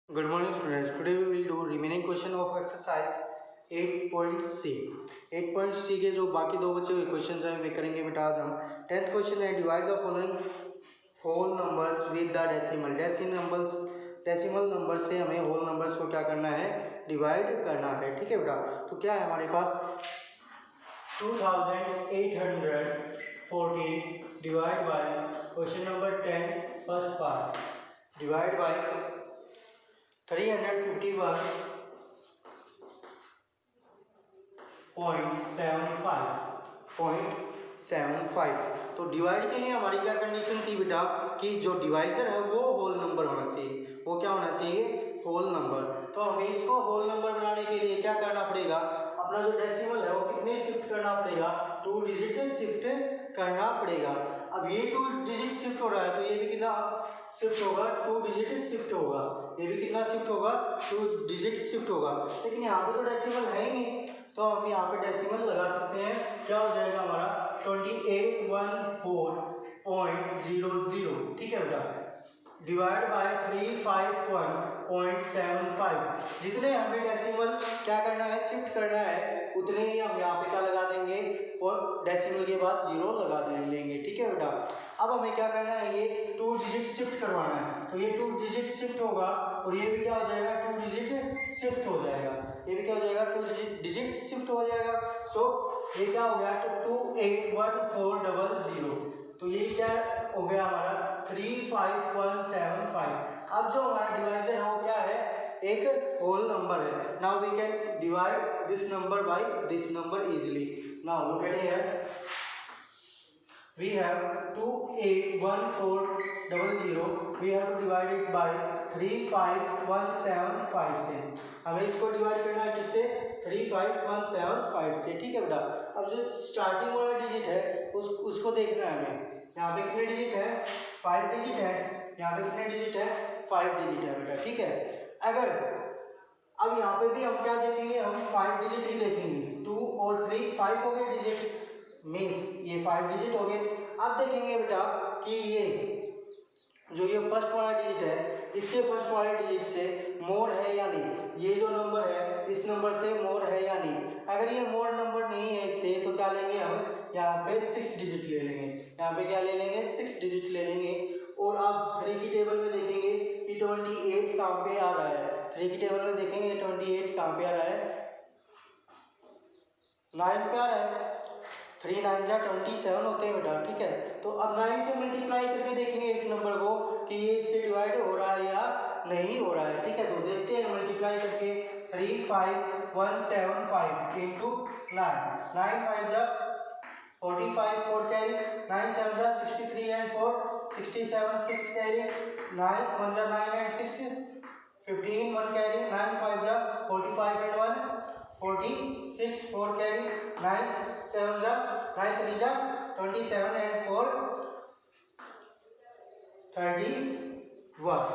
Good morning students. Today we will do remaining question of exercise 8.c. 8.c के जो बाकी दो बचे हुए क्वेश्चंस हैं वे करेंगे बेटा आज हम। 10th क्वेश्चन है divide the following whole numbers with the decimal number से हमें होल नंबर्स को क्या करना है, डिवाइड करना है। ठीक है बेटा, तो क्या है हमारे पास 2840 divide by question number 10 first part divide by 351.75 तो डिवाइड के लिए हमारी क्या कंडीशन थी बेटा कि जो डिवाइजर है वो होल नंबर होना चाहिए। वो क्या होना चाहिए, होल नंबर। तो हमें इसको होल नंबर बनाने के लिए क्या करना पड़ेगा, अपना जो डेसिमल है वो कितने शिफ्ट करना पड़ेगा, 2 डिजिट शिफ्ट करना पड़ेगा। अब ये 2 डिजिट शिफ्ट हो रहा है तो ये भी कितना शिफ्ट होगा, 2 डिजिट शिफ्ट होगा। ये भी कितना शिफ्ट होगा, 2 डिजिट शिफ्ट होगा। लेकिन यहाँ पे तो डेसिमल है ही नहीं, तो हम यहाँ पे डेसिमल लगा सकते हैं। क्या हो जाएगा हमारा 2814.00। ठीक है बेटा, डिवाइड बाय 351.75। जितने हमें डेसिमल क्या करना है, शिफ्ट करना है, उतने ही हम यहाँ पे क्या लगा देंगे और डेसिमल के बाद 0 लगा लेंगे। ठीक है बेटा, अब हमें क्या करना है, ये 2 डिजिट शिफ्ट करवाना है। तो ये 2 डिजिट शिफ्ट होगा और ये भी क्या हो जाएगा, 2 डिजिट शिफ्ट हो जाएगा। ये भी क्या हो जाएगा, 2 डिजिट शिफ्ट हो जाएगा। सो ये क्या हो गया, 281400। तो ये क्या हो गया हमारा 35175। अब जो हमारा डिवाइजर है वो क्या है, एक होल नंबर है। Now we can divide this number by this number easily. Now look at here, we have 281400, we have to divide it by 35175 से। हमें इसको डिवाइड करना है किससे, 35175 से। ठीक है बेटा, अब जो स्टार्टिंग वाला डिजिट है उसको देखना है हमें। यहाँ पे कितने डिजिट है, 5 डिजिट है। यहाँ पे कितने डिजिट है, 5 डिजिट है बेटा। ठीक है, अगर अब यहाँ पे भी हम क्या देखेंगे, हम 5 डिजिट ही देखेंगे। 2 और 3 5 हो गए डिजिट, मीन्स ये 5 डिजिट हो गए। अब देखेंगे बेटा कि ये जो ये फर्स्ट वाला डिजिट है, इसके फर्स्ट वाले डिजिट से मोर है या नहीं। ये जो नंबर है इस नंबर से मोर है या नहीं। अगर ये मोर नंबर नहीं है इससे, तो क्या लेंगे हम, यहाँ पे 6 डिजिट ले लेंगे। यहाँ पे क्या ले लेंगे, 6 डिजिट ले लेंगे। और अब 3 की टेबल में देखेंगे कि 28 कहाँ पे आ रहा है। 3 की टेबल में देखेंगे 28 कहाँ पे आ रहा है, 9 पे आ रहा है। 3 9 जा 27 होते हैं बेटा। ठीक है, तो अब 9 से मल्टीप्लाई करके देखेंगे इस नंबर को कि ये इससे डिवाइड हो रहा है या नहीं हो रहा है। ठीक है, तो देखते हैं मल्टीप्लाई करके 35175 इंटू 9। 9 5 जा 45 4 कैरी, 9 7 जा 63 एंड 4 67 6 कैरी, 9 1 जा 9 एंड 6 15 1 कैरी, 9 5 जा 45 एंड 1 46 4 कैरी, 9 7 जा 9 3 जा 27 and 4 31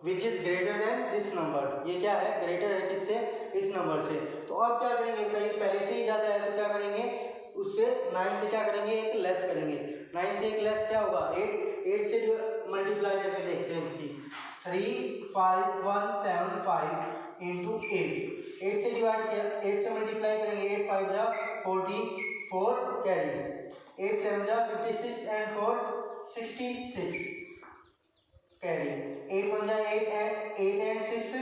which is greater than this number. ये क्या है, ग्रेटर है किससे, इस नंबर से। तो अब क्या करेंगे बेटा, ये पहले से ही ज़्यादा है तो क्या करेंगे, उससे 9 से क्या करेंगे, एक लेस करेंगे। 9 से एक लेस क्या होगा, 8 से मल्टीप्लाई करके देखते हैं इसकी। 35175 इंटू 8 से डिवाइड किया, 8 से मल्टीप्लाई करेंगे, 8 5 जा 44 कैरी, 8 7 जा 56 एंड 4 66 कैरी, 8 1 जा 8 एंड 6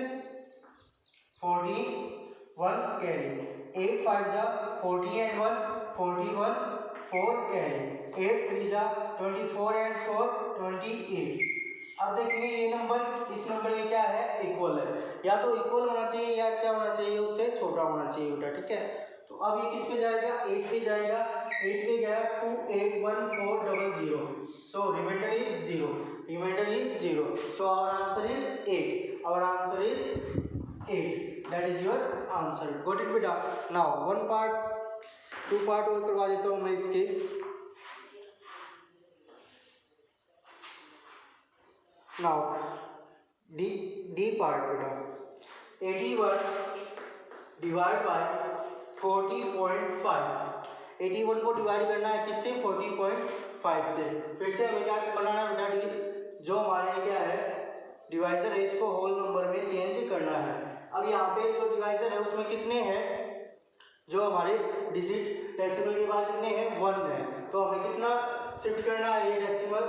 41 कैरी, 8 5 जा 40 एंड 1 41 4 कैरी, 8 3 जा 24 एंड 4 28। अब देखिए ये नंबर इस नंबर के क्या है, इक्वल है। या तो इक्वल होना चाहिए या क्या होना चाहिए, उससे छोटा होना चाहिए बेटा। ठीक है, तो अब ये किस पे जाएगा, 8 पे जाएगा। 8 पे गया 281400। So remainder is 0, remainder is 0। So our answer is 8, our answer is 8। That is your answer. Got it बेटा। नाउ 2 पार्ट और करवा देता हूँ मैं इसके। नाउ डी पार्ट बेटा, 81 डिवाइड बाय 40.5। 81 को डिवाइड करना है किससे, 40.5 से। फिर से हमें क्या बनाना है बेटा, जो हमारे क्या है डिवाइजर है इसको होल नंबर में चेंज अब यहाँ पे जो डिवाइजर है उसमें कितने हैं, जो हमारे डिजिट डेसिमल के बाद कितने हैं 1 है, तो हमें कितना शिफ्ट करना है, ये डेसिमल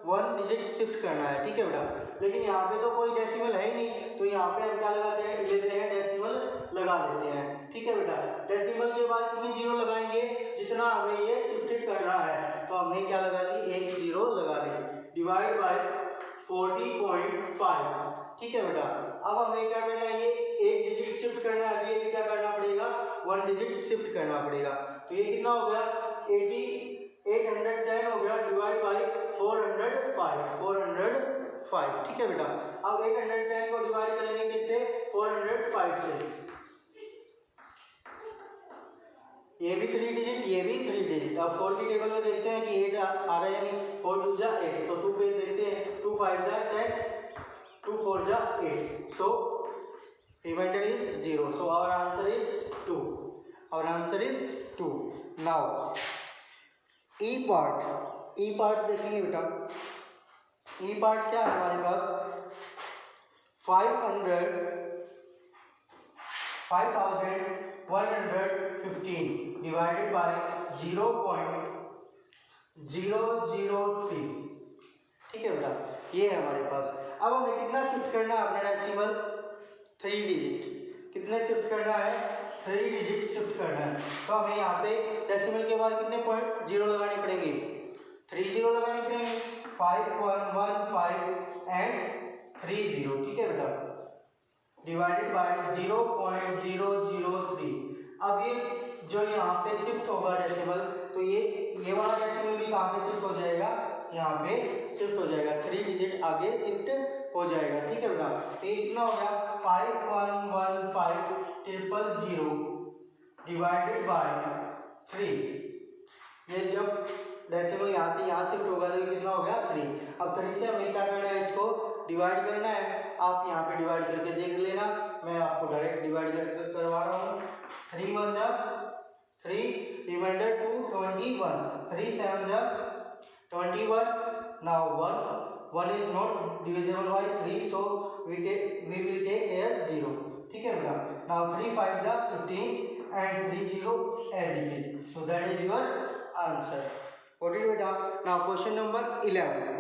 1 डिजिट शिफ्ट करना है, ठीक है बेटा। लेकिन यहाँ पे तो कोई डेसिमल है ही नहीं, तो यहाँ पे हम क्या लगाते हैं, लेते हैं डेसिमल लगा देते हैं, ठीक है बेटा। डेसिमल के बाद कितनी जीरो लगाएंगे, जितना हमें ये शिफ्टेड करना है, तो हमने क्या लगा ली, एक जीरो लगा ली, डिवाइड बाय 40.5, ठीक है बेटा। अब हमें क्या करना है, ये एक डिजिट शिफ्ट करना है, ये भी क्या करना पड़ेगा, 1 डिजिट शिफ्ट करना पड़ेगा। तो ये कितना हो गया, 810 हो गया, डिवाइड बाय 405, ठीक है बेटा। अब 810 को डिवाइड करेंगे किससे, 405 से, ये भी 3 डिजिट, ये भी 3 डिजिट। अब 4 की टेबल में देखते हैं कि 8 आ रहा है या नहीं, 4 2 जा 8, तो 2 पे देखते हैं, 2 5 जा 10, 2 4 जा 8, so remainder is 0, so our answer is 2, our answer is 2. Now E part देखेंगे बेटा, E part क्या है हमारे पास, 5115 डिवाइडेड बाय 0.003, ठीक है बेटा, ये है हमारे पास। अब हमें कितना शिफ्ट करना है अपना डेसिमल, 3 डिजिट, कितने शिफ्ट करना है, 3 डिजिट शिफ्ट करना है। तो हमें यहाँ पे डेसिमल के बाद कितने पॉइंट जीरो लगाने पड़ेंगे, 3 जीरो लगाने पड़ेंगे, 5115 एंड 3 जीरो, ठीक है बेटा, डिवाइडेड बाय 0.003। अब ये जो यहाँ पे शिफ्ट होगा डेसिमल, तो ये वाला डेसिमल भी कहाँ पे शिफ्ट हो जाएगा, यहाँ पे शिफ्ट हो जाएगा, 3 डिजिट आगे शिफ्ट हो जाएगा, ठीक है बेटा। तो ये कितना हो गया, 5115 डिवाइडेड बाय 3। ये जब डेसिमल यहाँ से यहाँ शिफ्ट होगा तो ये कितना हो गया, 3। अब 3 से हमें क्या करना है, इसको डिवाइड करना है। आप यहाँ पे डिवाइड करके देख लेना, मैं आपको डायरेक्ट डिवाइड करवा रहा हूँ। 3 1 जा 3, रिमाइंडर 2 21, 3 7 जा 21, now 1 is not divisible by 3, so we will take here 0, ठीक है बेटा। now 3 5 जा 15 and 3 0 as it is, so that is your answer. What is बेटा, now question number 11,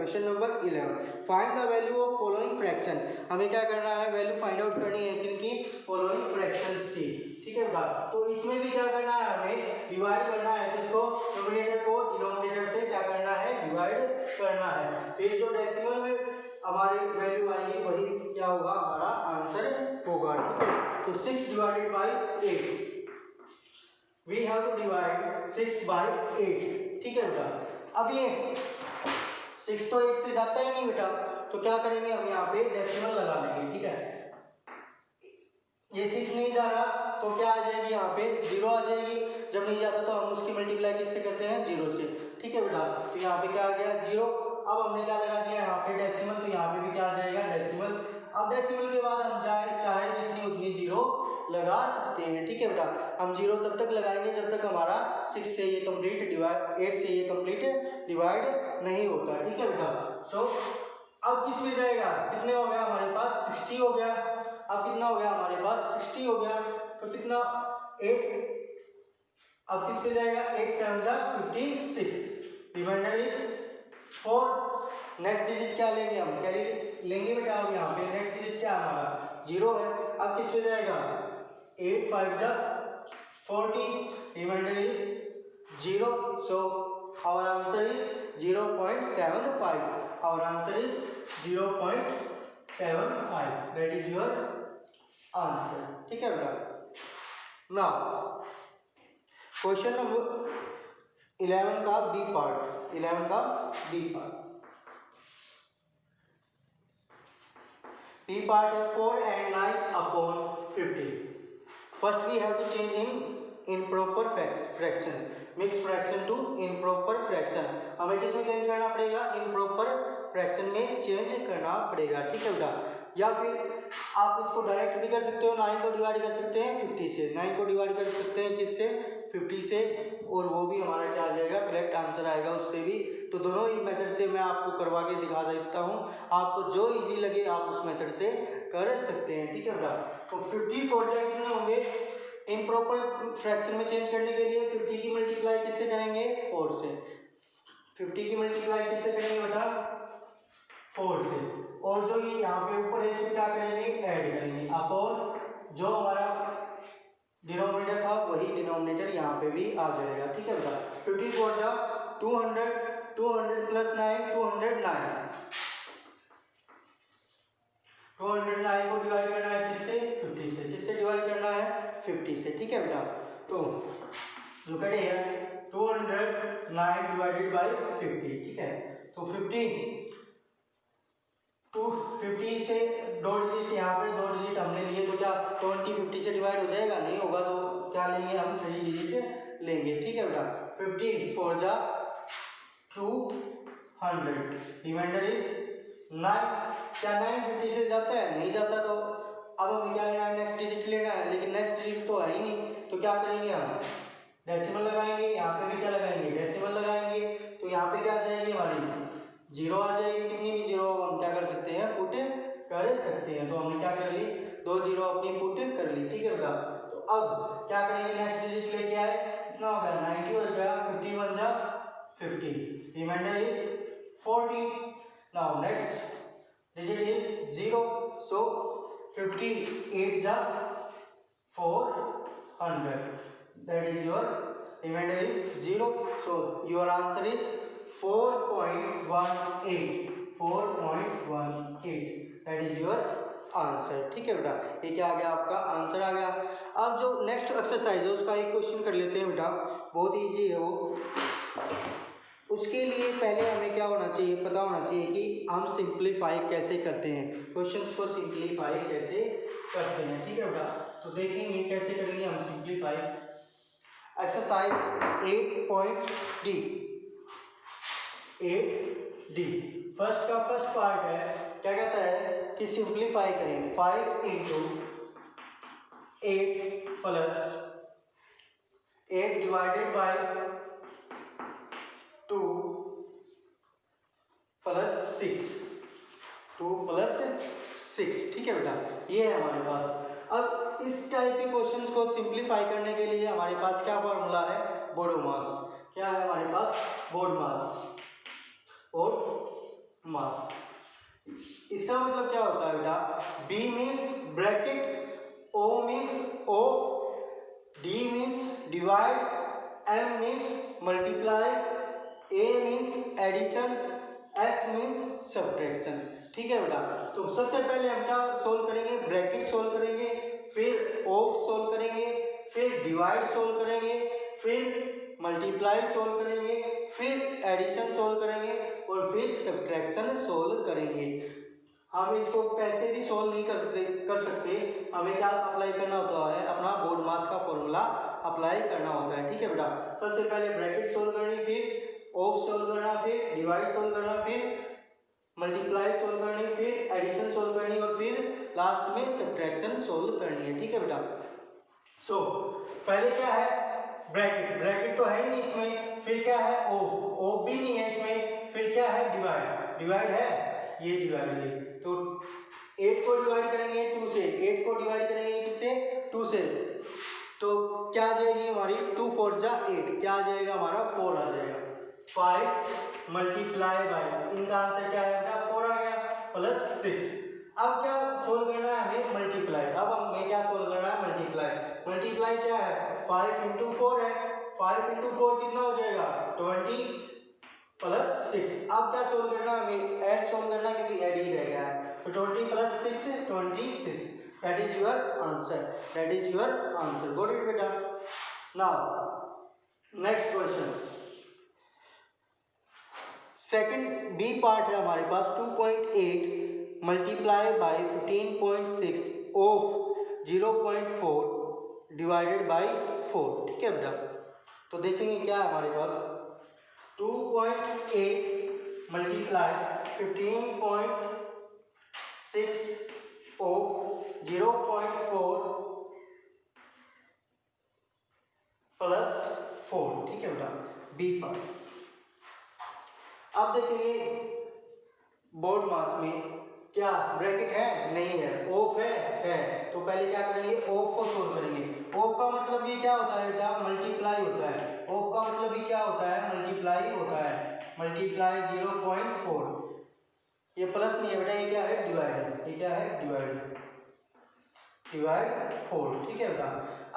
find the value of following fraction। हमें क्या करना है, value find out करनी है किनकी, फॉलोइंग फ्रैक्शंस की, ठीक है बेटा। तो इसमें भी क्या करना है, हमें डिवाइड करना है, किसको, न्यूमरेटर को डिनोमिनेटर से क्या करना है, डिवाइड करना है। फिर जो डेसिमल में हमारी वैल्यू आएगी वही क्या होगा, हमारा आंसर होगा, ठीक है। तो 6 divided by 8, we have to divide 6 by 8, ठीक है बेटा। अब ये 6 तो 8 से जाता ही नहीं बेटा, तो क्या करेंगे, हम यहाँ पे डेसिमल लगा देंगे, ठीक है। ये 6 नहीं जा रहा तो क्या आ जाएगी, यहाँ पे 0 आ जाएगी। जब नहीं जाता तो हम उसकी मल्टीप्लाई किससे करते हैं, 0 से, ठीक है बेटा। तो यहाँ पे क्या आ गया, 0। अब हमने क्या लगा दिया यहाँ पे डेसिमल, तो यहाँ पे भी क्या आ जाएगा, डेसिमल। अब डेसिमल के बाद हम चाहे जितनी उतनी 0 लगा सकते हैं, ठीक है बेटा। हम 0 तब तक लगाएंगे जब तक हमारा 6 से ये कंप्लीट डिवाइड, 8 से ये कंप्लीट डिवाइड नहीं होता, ठीक है बेटा। सो अब किस में जाएगा, कितने हो गया हमारे पास, 60 हो गया। अब कितना हो गया हमारे पास, 60 हो गया, तो कितना 8, अब किस पे जाएगा, 8 7 जा 56, रिमाइंडर इज 4। नेक्स्ट डिजिट क्या लेंगे हम, कैरी लेंगे बेटा। अब यहाँ पे नेक्स्ट डिजिट क्या हमारा 0 है। अब किस पे जाएगा, 8 5 जा 40, remainder is 0, so our answer is 0.75, our answer is 0.75, that is your answer, ठीक है बेटा। नाउ क्वेश्चन नंबर 11 का बी पार्ट, 11 का बी पार्ट। बी पार्ट है 4 and 9 upon 50। First we have to change in improper fraction, mixed fraction to improper fraction। हमें किसमें change करना पड़ेगा, improper fraction में चेंज करना पड़ेगा, ठीक है बेटा। या फिर आप इसको डायरेक्ट भी कर सकते हो, 9 को डिवाइड कर सकते हैं 50 से, 9 को डिवाइड कर सकते हैं किससे, 50 से, और वो भी हमारा क्या आ जाएगा, करेक्ट आंसर आएगा उससे भी। तो दोनों ही मेथड से मैं आपको करवा के दिखा देता हूँ, आपको जो इजी लगे आप उस मेथड से कर सकते हैं, ठीक है बेटा। तो 50 4 जा कितने होंगे, इम्प्रॉपर फ्रैक्शन में चेंज करने के लिए 50 की मल्टीप्लाई किससे करेंगे, 4 से। 50 की मल्टीप्लाई किससे करेंगे बेटा, 4 से। और जो ये यहाँ पे ऊपर है इसको क्या करेंगे, ऐड करेंगे अपॉन जो हमारा डिनोमिनेटर था वही डिनोमिनेटर यहाँ पे भी आ जाएगा, ठीक है बेटा। 54 जा 200, 200 प्लस 9 209, 209 को डिवाइड करना है किससे, 50 से। किससे डिवाइड करना है, 50 से, ठीक है बेटा। तो look at here 209 divided by 50, ठीक है। तो 50 से 2 डिजिट यहाँ पे 2 डिजिट हमने लिए तो क्या 20 50 से डिवाइड हो जाएगा, नहीं होगा तो क्या लेंगे हम, 3 डिजिट लेंगे, ठीक है बेटा। 50 4 जा 200, रिमाइंडर इज 9। क्या 9 50 से जाता है, नहीं जाता, तो अब हमें क्या लेना है, नेक्स्ट डिजिट लेना है, लेकिन नेक्स्ट डिजिट तो है ही नहीं, तो क्या करेंगे हम, डेसिमल लगाएंगे। यहाँ पे भी क्या लगाएंगे, डेसिमल लगाएंगे। तो यहाँ पे क्या आ जाएगी हमारी, जीरो आ जाएगी। कितनी भी जीरो हम क्या कर सकते हैं, पुट कर सकते हैं। तो हमने क्या कर ली, 2 जीरो अपनी पुट कर ली, ठीक है बेटा। तो अब क्या करेंगे, नेक्स्ट डिजिट लेके आए, कितना हो गया 90 हो गया, 51 जा 50, remainder is 40। Now next digit is 0, so 58 जा 400, that is your remainder is 0, so your answer is 4.18, 4.18, that is your answer, ठीक है बेटा। ये क्या आ गया, आपका आंसर आ गया। अब जो नेक्स्ट एक्सरसाइज है उसका एक क्वेश्चन कर लेते हैं बेटा, बहुत इजी है वो। उसके लिए पहले हमें क्या होना चाहिए, पता होना चाहिए कि हम सिंप्लीफाई कैसे करते हैं, क्वेश्चंस को सिंप्लीफाई कैसे करते हैं, ठीक है बेटा। तो देखेंगे कैसे करेंगे हम simplify. Exercise 8.d, 8d first का फर्स्ट पार्ट है, क्या कहता है कि सिंप्लीफाई करें 5 into 8 plus 8 divided by 2 plus 6, 2 plus 6, ठीक है बेटा। ये है हमारे पास। अब इस टाइप के क्वेश्चंस को सिंप्लीफाई करने के लिए हमारे पास क्या फॉर्मूला है, बोडोमास। क्या है हमारे पास, बोडमास, बोडमास। इसका मतलब क्या होता है बेटा, B means bracket, O means of, D means divide, M means multiply, A means addition, S means subtraction, ठीक है बेटा। तो सबसे पहले हम क्या सोल्व करेंगे, ब्रैकेट सोल्व करेंगे, फिर ऑफ सोल्व करेंगे, फिर डिवाइड सोल्व करेंगे, फिर मल्टीप्लाई सोल्व करेंगे, फिर एडिशन सोल्व करेंगे और फिर सब्ट्रैक्शन सोल्व करेंगे। हम इसको पैसे भी सोल्व नहीं कर सकते, हमें क्या अप्लाई करना होता है, अपना बोडमास का फॉर्मूला अप्लाई करना होता है, ठीक है बेटा। सबसे पहले ब्रैकेट सोल्व करनी, फिर ऑफ सोल्व करना, फिर डिवाइड सोल्व करना, फिर मल्टीप्लाई सोल्व करनी, फिर एडिशन सोल्व करनी और फिर लास्ट में सब्ट्रैक्शन सोल्व करनी है, ठीक है बेटा। सो पहले क्या है, ब्रैकेट, ब्रैकेट तो है ही नहीं इसमें, फिर क्या है ऑफ, ऑफ भी नहीं है इसमें, फिर क्या है डिवाइड, डिवाइड है, ये डिवाइड है। तो 8 को डिवाइड करेंगे 2 से, 8 को डिवाइड करेंगे किससे, 2 से, तो क्या आ जाएगी हमारी 2 4 जा 8, क्या आ जाएगा हमारा 4 आ जाएगा। 5 मल्टीप्लाई बाय, इनका आंसर क्या है बेटा 4 आ गया, प्लस 6। अब क्या सोल्व करना है हमें, मल्टीप्लाई। अब हमें क्या सोल्व करना है, मल्टीप्लाई। मल्टीप्लाई क्या है, 5 इंटू 4 है, 5 इंटू 4 कितना हो जाएगा 20 प्लस 6। अब क्या सोल्व करना है हमें, ऐड सोल्व करना है क्योंकि ऐड ही रह गया है। तो 20 plus 6 26, that is your answer, that is your answer, got it बेटा। Now next question, second B part है हमारे पास 2.8 multiply by 15.6 of 0.4 divided by 4, ठीक है बेटा। तो देखेंगे क्या है हमारे पास, 2.8 मल्टीप्लाई 15.6 ऑफ 0.4 प्लस 4, ठीक है बेटा, बी पार्ट। अब देखेंगे बोडमास में क्या ब्रैकेट है? नहीं है। ऑफ है। तो पहले क्या करेंगे, ऑफ को सोल्व करेंगे। ऑफ का मतलब ये क्या होता है बेटा? मल्टीप्लाई होता है। ऑफ का मतलब ये क्या होता है? मल्टीप्लाई होता है। मल्टीप्लाई 0.4, ये प्लस नहीं है बेटा, ये क्या है? डिवाइड है। ये क्या है? डिवाइड 4, ठीक है बेटा।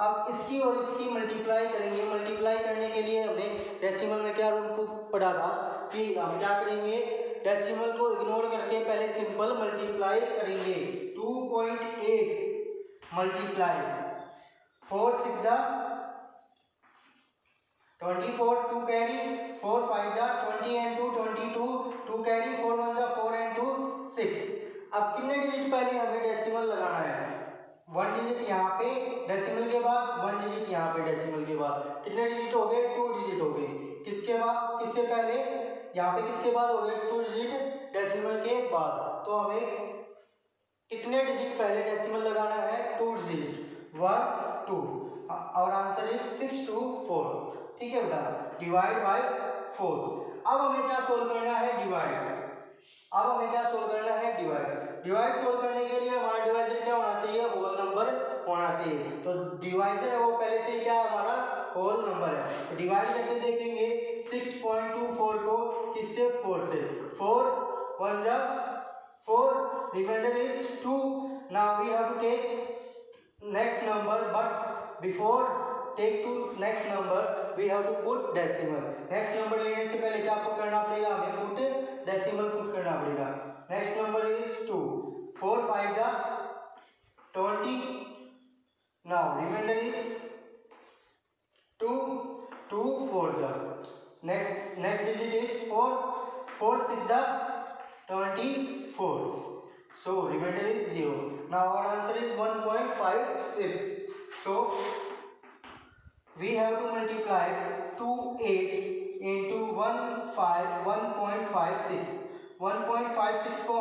अब इसकी और इसकी मल्टीप्लाई करेंगे। मल्टीप्लाई करने के लिए हमने डेसिमल में क्या रूल पढ़ा था कि हम क्या करेंगे, डेसिमल को इग्नोर करके पहले सिंपल मल्टीप्लाई करेंगे। 2.8 मल्टीप्लाई 4 6 जा 24, 2 कैरी 4 5 जा 20 and 2 22, 2 कैरी 4 1 जा 4 and 2 6। अब कितने डिजिट पहले हमें डेसिमल लगाना है? 1 डिजिट यहाँ पे डेसिमल के बाद, 1 डिजिट यहाँ पे डेसिमल के बाद। कितने डिजिट हो गए? 2 डिजिट हो गए। किसके बाद? किससे पहले? यहाँ पे किसके बाद हो गए? 2 डिजिट डेसिमल के बाद। तो हमें कितने डिजिट पहले डेसिमल लगाना है? 2 डिजिट 1 2। और आंसर इज 6 2 4, ठीक है बेटा। Divide by 4। अब हमें क्या सोल्व करना है? डिवाइड। अब हमें क्या सोल्व करना है? डिवाइड। डिवाइड सोल्व करने के लिए हमारा डिवाइजर क्या होना चाहिए? होल नंबर होना चाहिए। तो डिवाइजर है वो पहले से क्या है? हमारा होल नंबर है। तो डिवाइड करके देखेंगे 6.24 को किससे? 4 से। 4 1 जा 4, remainder is 2. Now we have to take next number, but before take to next number we have to put decimal. next number लेने से पहले क्या पुट करना पड़ेगा? हमें पुट डेसिमल पुट करना पड़ेगा। next number is 2, 4 5 जा 20। now remainder is 2 2 4 जा next digit is 4 4 6 जा 24, so remainder is 0. now our answer is 1.56. so we have to multiply 28 into 1.56। 1.56 को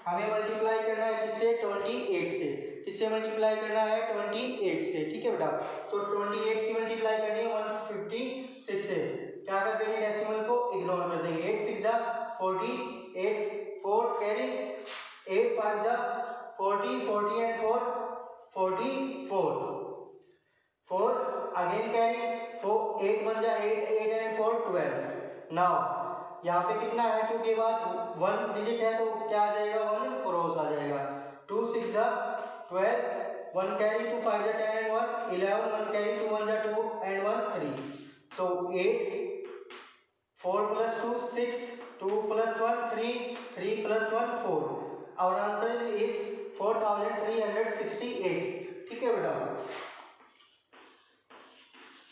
हमें मल्टीप्लाई करना है किससे? 28 से। किससे मल्टीप्लाई करना है? 28 से, ठीक है बेटा। सो 28 की मल्टीप्लाई करनी है 156 से। क्या कर देंगे? डेसिमल को इग्नोर कर देंगे। 8 6 जा 48, 4 कैरी 8 5 जा 40, 40 and 4 44, 4 अगेन कैरी 4 8 1 जा 8 8 and 4 12। नाउ यहाँ पे कितना है? 2 के बाद 1 डिजिट है तो क्या आ जाएगा? 1 क्रॉस आ जाएगा। 2 6 जा 12, 1 कैरी 2 5 जा 10 and 1 11, 1 कैरी 2 1 जा 2 and 1 3। so 8 4 plus 2 6, 2 plus 1 3, 3 plus 1 4। our answer is 4368, ठीक है बेटा।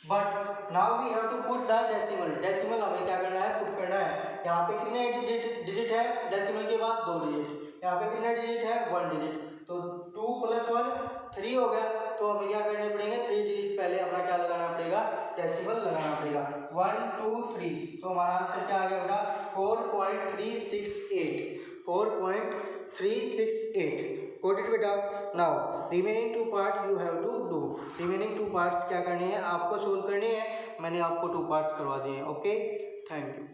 But now we have to put the decimal. Decimal हमें क्या करना है? पुट करना है। यहाँ पे कितने डिजिट है? डेसिमल के बाद 2 डिजिट। यहाँ पे कितने डिजिट है? 1 डिजिट। तो 2 plus 1 3 हो गया। तो हमें क्या करने पड़ेंगे? 3 डिजिट पहले अपना क्या लगाना पड़ेगा? डेसिमल लगाना पड़ेगा। 1 2 3। तो हमारा आंसर क्या आ गया बेटा? 4.368। 4.368। Got it बेटा। Now remaining 2 part you have to do. Remaining 2 parts क्या करने हैं? आपको सोल्व करने हैं। मैंने आपको 2 पार्ट्स करवा दिए हैं। Okay, thank you.